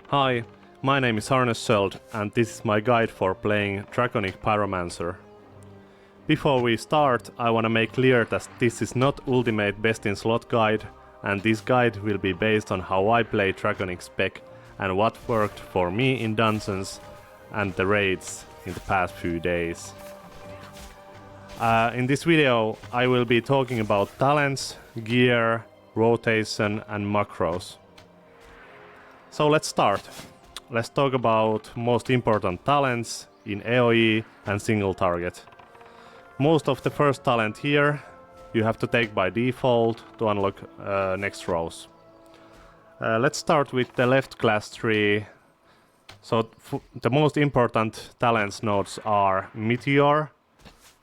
Hi, my name is Arne Söld and this is my guide for playing Draconic Pyromancer. Before we start, I wanna make clear that this is not ultimate best in slot guide, and this guide will be based on how I play Draconic spec and what worked for me in dungeons and the raids in the past few days. In this video I will be talking about talents, gear, rotation and macros. So let's start. Let's talk about most important talents in AoE and single target. Most of the first talent here you have to take by default to unlock next rows. Let's start with the left class tree. So the most important talents nodes are Meteor,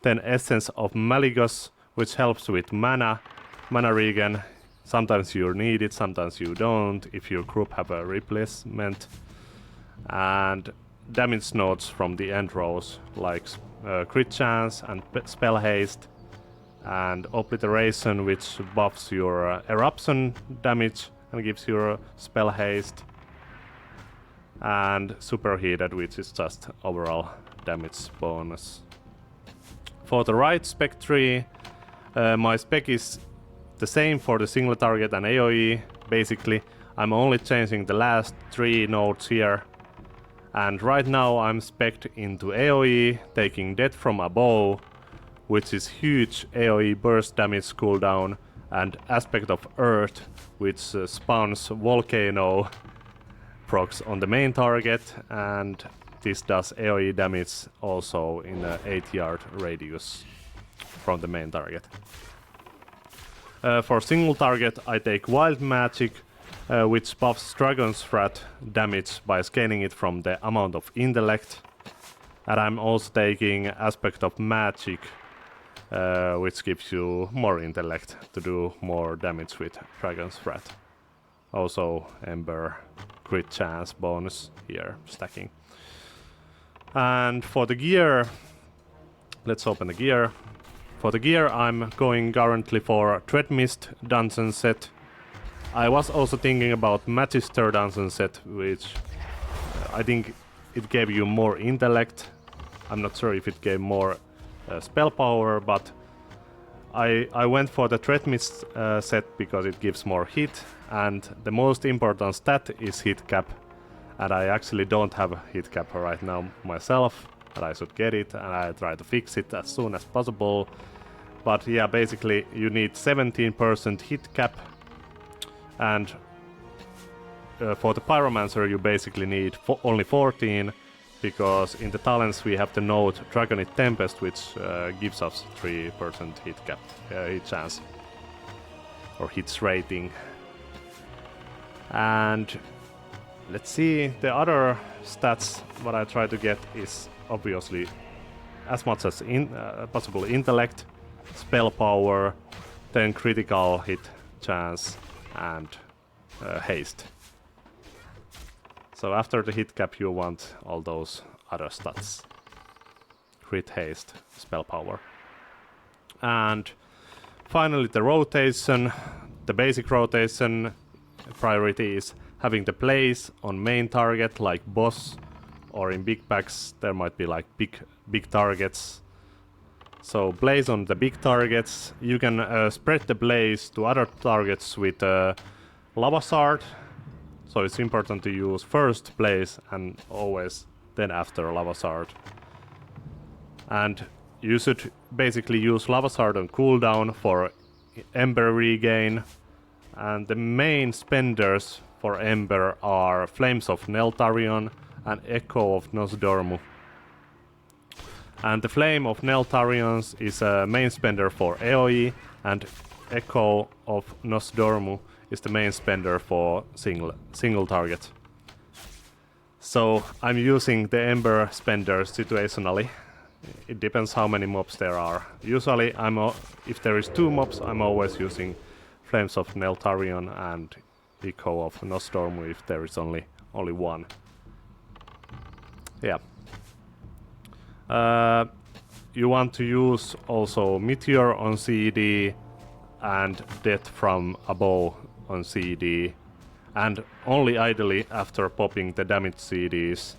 then Essence of Malygos, which helps with mana regen. Sometimes you need it, sometimes you don't, if your group have a replacement. And damage nodes from the end rows, like crit chance and spell haste, and obliteration, which buffs your eruption damage and gives you spell haste, and superheated, which is just overall damage bonus. For the right spec tree, my spec is the same for the single target and AoE. Basically, I'm only changing the last 3 nodes here. And right now I'm spec'd into AoE, taking Death from Above, which is huge AoE burst damage cooldown, and Aspect of Earth, which spawns Volcano procs on the main target, and this does AoE damage also in an 8-yard radius from the main target. For single target I take Wild Magic, which buffs Dragon's Wrath damage by scaling it from the amount of intellect. And I'm also taking Aspect of Magic, which gives you more intellect to do more damage with Dragon's Wrath. Also Ember crit chance bonus here stacking. And for the gear, let's open the gear. For the gear I'm going currently for Dreadmist dungeon set. I was also thinking about Magister dungeon set, which I think it gave you more intellect. I'm not sure if it gave more spell power, but I went for the Dreadmist set because it gives more hit, and the most important stat is hit cap, and I actually don't have a hit cap right now myself, but I should get it, and I try to fix it as soon as possible. But yeah, basically you need 17% hit cap, and for the Pyromancer you basically need only 14, because in the talents we have the node Draconic Tempest, which gives us 3% hit cap, hit chance, or hits rating. And let's see, the other stats what I try to get is obviously as much as possible intellect, spell power, then critical hit chance and haste. So after the hit cap you want all those other stats. Crit, haste, spell power. And finally the rotation. The basic rotation priority is having the place on main target like boss, or in big packs there might be like big targets. So blaze on the big targets. You can spread the blaze to other targets with Lava Shard. So it's important to use first blaze and always then after Lava Shard. And you should basically use Lava Shard on cooldown for Ember regain. And the main spenders for Ember are Flames of Neltharion and Echo of Nosdormu. And the Flame of Neltharion is a main spender for AoE, and Echo of Nosdormu is the main spender for single target. So I'm using the Ember spender situationally. It depends how many mobs there are. Usually if there is 2 mobs I'm always using Flames of Neltharion and Echo of Nosdormu if there is only 1. Yeah. You want to use also Meteor on CD and Death from Above on CD, and only ideally after popping the damage CDs,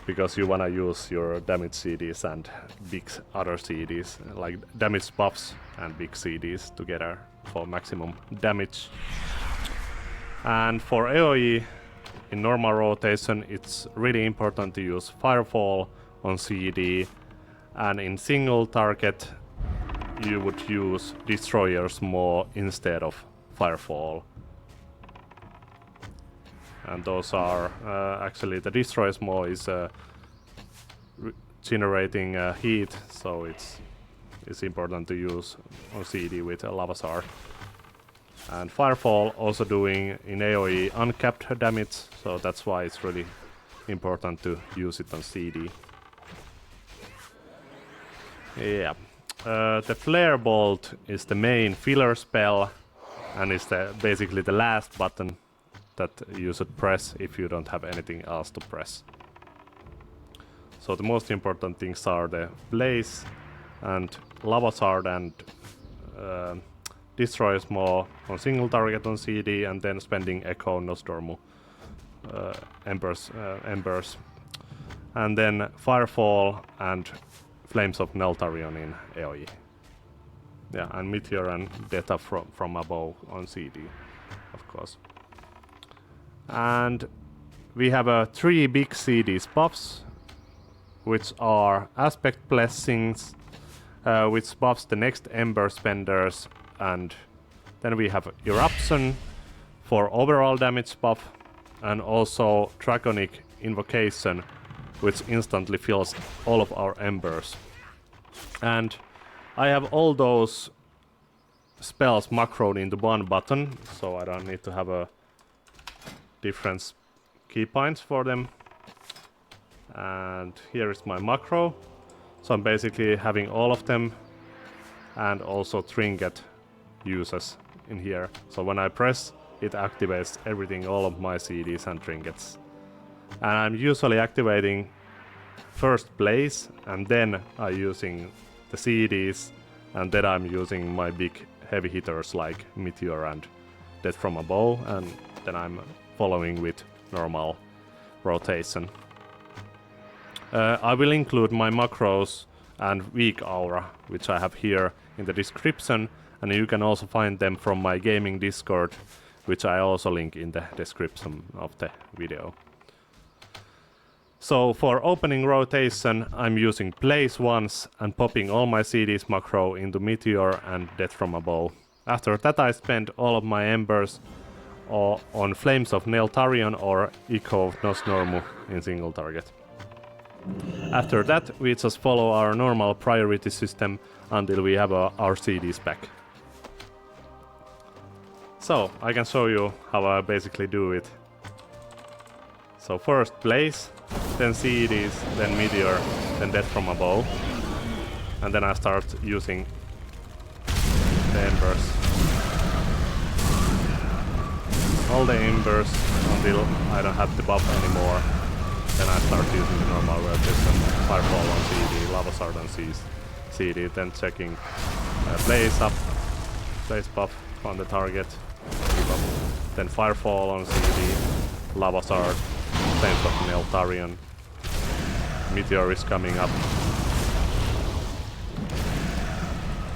because you wanna use your damage CDs and big other CDs, like damage buffs and big CDs together for maximum damage. And for AoE, in normal rotation, it's really important to use Firefall on CD, and in single target, you would use Destroyer's Maw instead of Firefall. And those are actually the Destroyer's Maw is generating heat, so it's important to use on CD with a Lava Shard. And Firefall also doing in AoE uncapped damage, so that's why it's really important to use it on CD. Yeah. The Flare Bolt is the main filler spell, and is basically the last button that you should press if you don't have anything else to press. So the most important things are the Blaze and Lava Shard and Destroyer's Maw on single target on CD, and then spending Echo, Nostormu, Embers, and then Firefall and Flames of Neltharion in AoE. Yeah, and Meteor and Data from above on CD, of course. And we have 3 big CDs buffs, which are Aspect Blessings, which buffs the next Ember spenders, and then we have Eruption for overall damage buff, and also Draconic Invocation, which instantly fills all of our Embers. And I have all those spells macroed into one button, so I don't need to have a different key points for them. And here is my macro, so I'm basically having all of them, and also trinket uses in here. So when I press, it activates everything, all of my CDs and trinkets. And I'm usually activating first Blaze, and then I'm using the CDs, and then I'm using my big heavy hitters like Meteor and Death from Above, and then I'm following with normal rotation. I will include my macros and weak aura, which I have here in the description, and you can also find them from my gaming Discord, which I also link in the description of the video. So for opening rotation, I'm using Blaze once and popping all my CDs macro into Meteor and Death from Above. After that, I spend all of my Embers on Flames of Neltharion or Echo of Nostormu in single target. After that, we just follow our normal priority system until we have our CDs back. So, I can show you how I basically do it. So first Blaze, then CDs, then Meteor, then Death from Above. And then I start using the Embers. All the Embers until I don't have the buff anymore. Then I start using the normal rotation, Firefall on CD, Lava Shard on CD, then checking Blaze up, Blaze buff on the target, then Firefall on CD, Lava Shard, Flames of Neltharion, Meteor is coming up,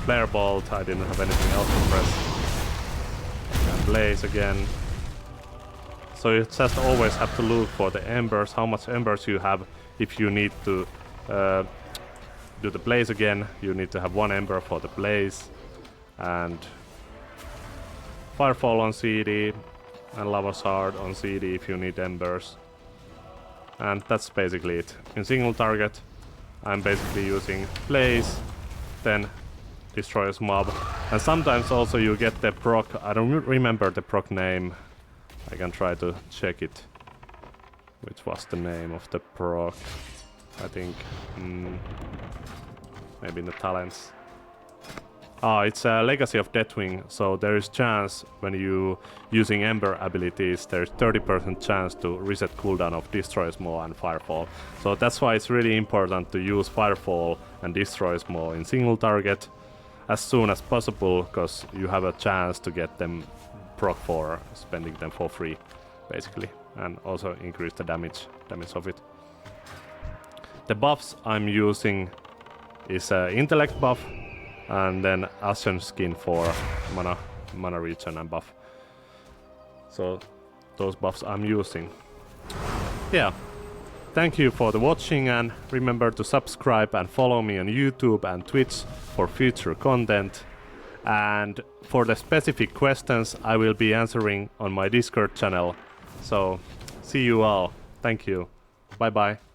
Flare Bolt, I didn't have anything else to press, and Blaze again. So you just always have to look for the Embers, how much Embers you have. If you need to do the Blaze again, you need to have 1 Ember for the Blaze, and Firefall on CD, and Lava Shard on CD if you need Embers. And that's basically it. In single target, I'm basically using Blaze, then Destroyer's Mob, and sometimes also you get the proc, I don't remember the proc name. I can try to check it. Which was the name of the proc? I think maybe in the talents. It's a Legacy of Deathwing, so there is chance when you using Ember abilities, there's 30% chance to reset cooldown of Destroyer's Maw and Firefall. So that's why it's really important to use Firefall and Destroyer's Maw in single target as soon as possible, because you have a chance to get them proc for spending them for free, basically, and also increase the damage of it. The buffs I'm using is intellect buff, and then Ascension skin for mana regen and buff. So those buffs I'm using. Yeah. Thank you for the watching, and remember to subscribe and follow me on YouTube and Twitch for future content. And for the specific questions I will be answering on my Discord channel. So see you all. Thank you. Bye bye.